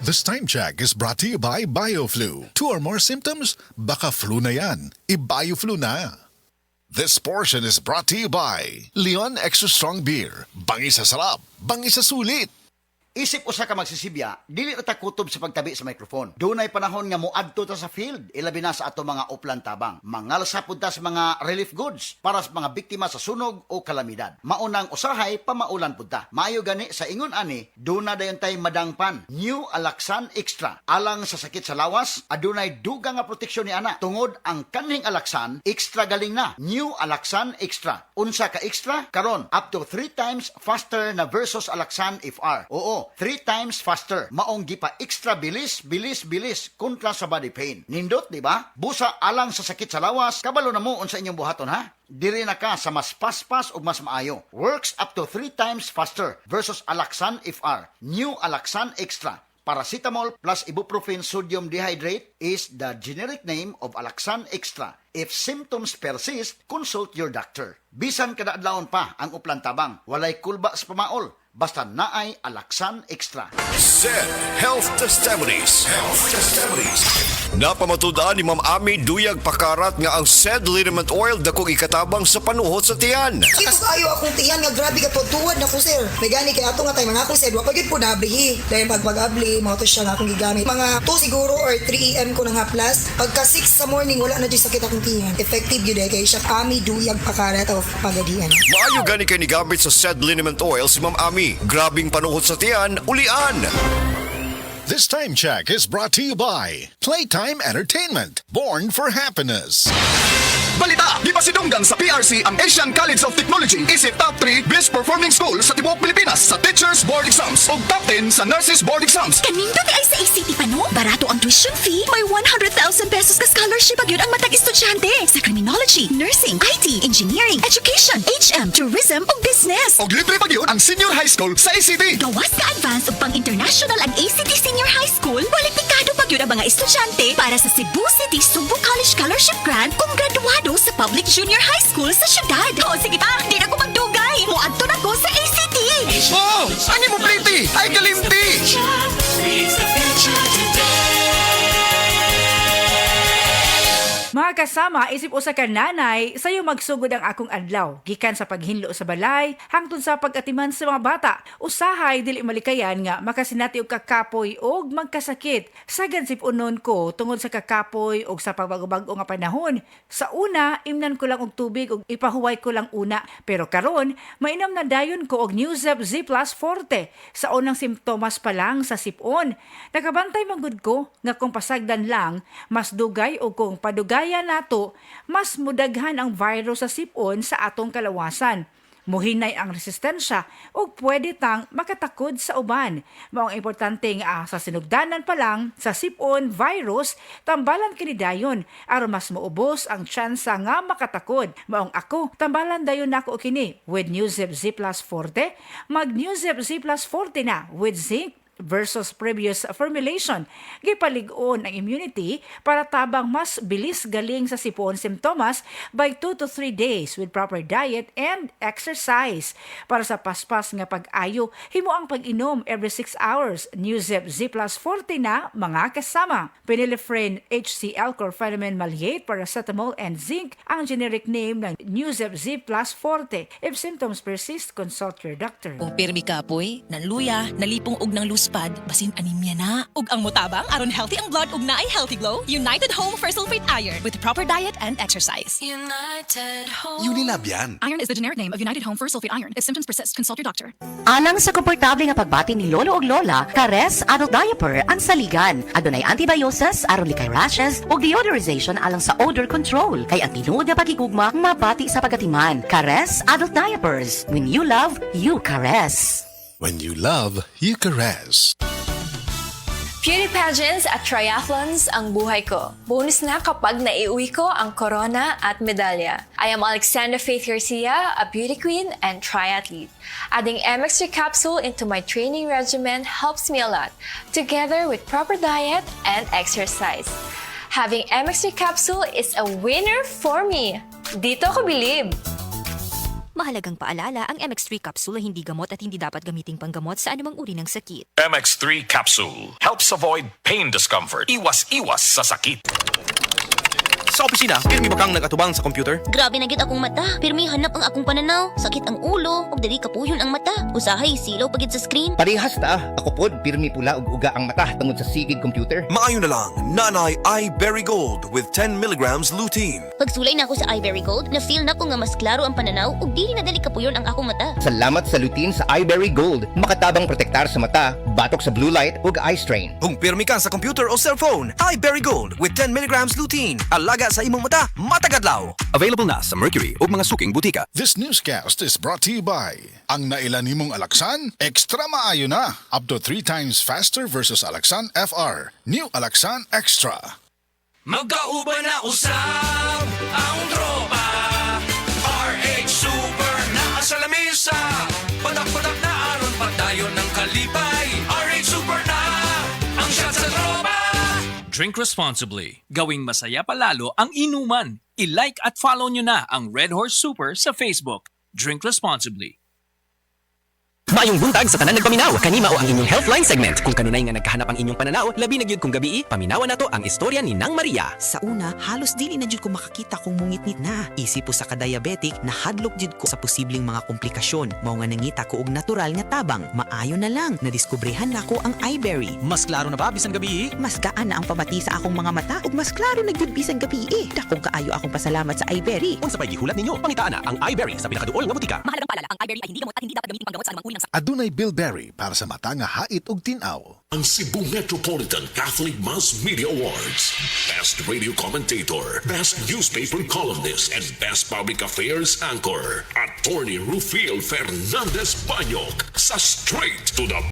This time check is brought to you by BioFlu. 2 or more symptoms? Baka flu na yan. I-BioFlu na. This portion is brought to you by Leon Extra Strong Beer. Bangis sa sarap, bangis sa sulit. Isip usa ka magsisibya, dili na ta kutob sa pagtabi sa microphone. Dunay panahon nga moadto ta sa field, ilabi na sa ato mga uplan tabang. Mangalsa pud ta sa mga relief goods para sa mga biktima sa sunog o kalamidad. Maunang usahay pamaulan pud ta. Maayo gani sa ingon ani, duna dayon tay madangpan. New Alaxan Extra. Alang sa sakit sa lawas, adunay dugang nga proteksyon ni ana. Tungod ang kanhing Alaxan, extra galing na. New Alaxan Extra. Unsa ka extra? Karon up to 3 times faster na versus Alaxan FR. Oo, 3 times faster. Maong gipa extra bilis kontra sa body pain. Nindot, di ba? Busa alang sa sakit sa lawas, kabalo na mo unsa inyong buhaton ha? Diri na ka sa mas paspas ug mas maayo. Works up to 3 times faster versus Alaxan FR. New Alaxan Extra. Paracetamol plus ibuprofen sodium dehydrate is the generic name of Alaxan Extra. If symptoms persist, consult your doctor. Bisan kada adlawon pa ang uplan tabang, walay kulba sa pamaol. Basta naay Alaxan Extra. SED Health Testimonies. Napamatudaan ni Ma'am Ami Duyag Pakarat nga ang SED liniment oil dakong ikatabang sa panuhot sa tiyan. Kitas kayo akong tiyan nga grabe ka po tuwad na ko sir. May gani kay ato nga tay mga akong sir, wa pagid po nablihi. Dahil pag-abli, mo to siya nga akong gigamit. Mga 2 siguro or 3 AM ko na nga plus. Pagka 6 sa morning wala na di sakit akong tiyan. Effective yun kay siya Ami Duyag Pakarat of Pagadian. Maayo gani kay ni gamit sa SED liniment oil si Ma'am Ami. Grabing panuhot sa tiyan, ulian. This time check is brought to you by Playtime Entertainment. Born for happiness. Balita! Di ba sinunggan sa PRC ang Asian College of Technology isip top 3 best performing school sa tibuok Pilipinas sa Teachers Board Exams o top 10 sa Nurses Board Exams. Kanindot ay sa ACT pa no? Barato ang tuition fee. May 100,000 pesos ka scholarship agad ang matag estudyante sa criminology, nursing, IT, engineering, education, HM, tourism o business. O libre pa yun ang senior high school sa ACT. Gawas ka advance o pang-international ang ACT Senior High School. Kwalipikado pa yun ang mga estudyante para sa Cebu City Sumbu College Scholarship Grant kung graduado sa Public Junior High School sa syudad. O sige pa, di na ko magdugay. Muadto na ko sa ACT. Oh! Ani mo pretty! Ay kalimti! Mga kasama, isip usa ka nanay, sayo magsugod ang akong adlaw. Gikan sa paghinlo sa balay, hangtod sa pag-atiman sa mga bata. Usahay, dili malikayan nga makasinati og kakapoy og magkasakit. Sagad sipunon ko tungod sa kakapoy og sa pagbago-bago nga panahon. Sa una, imnan ko lang og tubig og ipahuway ko lang una. Pero karon, mainam na dayon ko og Newzep Z Plus Forte. Sa unang simptomas pa lang sa sipon. Nakabantay manggod ko nga kung pasagdan lang, mas dugay o kung padugay kaya nato, mas mudaghan ang virus sa sipon sa atong kalawasan. Muhinay ang resistensya o pwede tang makatakod sa uban. Maong importante nga sa sinugdanan pa lang sa sipon virus, tambalan kini dayon aron mas maubos ang tsansa nga makatakod. Maong ako, tambalan dayon nako kini with Newzep Z Plus Forte, mag Newzep Z Plus Forte na with zinc versus previous formulation. Gipalig-on ang immunity para tabang mas bilis galing sa sipon simptomas by 2 to 3 days with proper diet and exercise. Para sa paspas nga pag-ayo, himo ang pag-inom every 6 hours. Newzep Z Plus Forte na mga kasama. Phenylephrine HCl Chlorpheniramine Maleate, paracetamol and zinc ang generic name ng Newzep Z Plus Forte. If symptoms persist, consult your doctor. Kung pirmi ka poy, nanluya, nalipong og ng luspad, basin anemia na. Ug ang mutabang aron healthy ang blood ug naay healthy glow, United Home for Sulfate Iron with proper diet and exercise. United Home. Unilab yan. Iron is the generic name of United Home for Sulfate Iron. If symptoms persist, consult your doctor. Alang sa komportable nga pagbati ni lolo ug lola, Kares Adult Diaper ang saligan. Adunay antibiosis aron likay rashes ug deodorization alang sa odor control. Kay ang tinuod nga pagigugma mabati sa pagatiman. Kares Adult Diapers. When you love, you caress. When you love, you caress. Beauty pageants at triathlons ang buhay ko. Bonus na kapag naiuwi ko ang corona at medalya. I am Alexandra Faith Garcia, a beauty queen and triathlete. Adding MX3 capsule into my training regimen helps me a lot, together with proper diet and exercise. Having MX3 capsule is a winner for me. Dito ko believe. Mahalagang paalala, ang MX3 capsule ay hindi gamot at hindi dapat gamiting panggamot sa anumang uri ng sakit. MX3 Capsule helps avoid pain discomfort. Iwas-iwas sa sakit. Sa opisina, pirmi ba kang nagatubang sa computer? Grabe na gid akong mata. Pirmi hanap ang akong pananaw. Sakit ang ulo, ug dili kapuyon ang mata. Usahay silaw pagid sa screen. Parehas ta. Ako pod pirmi pula ug uga ang mata tungod sa sigid computer. Maayo na lang, Nanay iBerry Gold with 10 milligrams lutein. Pagsulay na ako sa iBerry Gold, na-feel na ko nga mas klaro ang pananaw ug dili na dali kapuyon ang akong mata. Salamat sa lutein sa iBerry Gold. Makatabang protektar sa mata, batok sa blue light ug eye strain. Kung pirmi ka sa computer o cellphone, iBerry Gold with 10 milligrams lutein. Alaga sa imong mata, matagadlaw. Available na sa Mercury ug mga suking butika. This newscast is brought to you by ang nailan nimong Alaksan, extra maayo na. Up to 3 times faster versus Alaksan FR. New Alaksan Extra. Magkauban na usab ang tropa. RH Super na sa lamesa. Padak-padak na aron padayon ng kalipay. RH Super na ang shot sa tropa. Drink responsibly. Gawing masaya palalo ang inuman. I-like at follow nyo na ang Red Horse Super sa Facebook. Drink responsibly. Mayong buntag sa tanan nagpaminaw. Kanima o ang inyong Healthline segment. Kung kanunay nga nagkahanap ang inyong pananaw, labi na gyud kung gabi, paminawan nato ang istorya ni Nang Maria. Sa una, halos dili na jud ko makakita kung mungitnit na. Isip po sa ka-diabetic, nahadlok jud ko sa posibleng mga komplikasyon. Mao nga nangita ko og natural nga tabang. Maayo na lang, nadiskubrehan nako ang iBerry. Mas klaro na ba bisan gabi? Mas gaan na ang pamati sa akong mga mata ug mas klaro na gyud bisan gabi. Dakong kaayo akong pasalamat sa iBerry. Unsa pay gihulat ninyo? Pangitaan na ang iBerry sa pinakaduol nga butika. Mahalagang paalala, ang iBerry ay hindi gamot at hindi dapat gamitin panggamot sa anumang uri ng sakit. Adunay Bilberry para sa mata nga hait ug tin-aw. Ang Cebu Metropolitan Catholic Mass Media Awards. Best Radio Commentator, Best Newspaper Columnist, and Best Public Affairs Anchor. Attorney Rufiel Fernandez Banyok sa Straight to the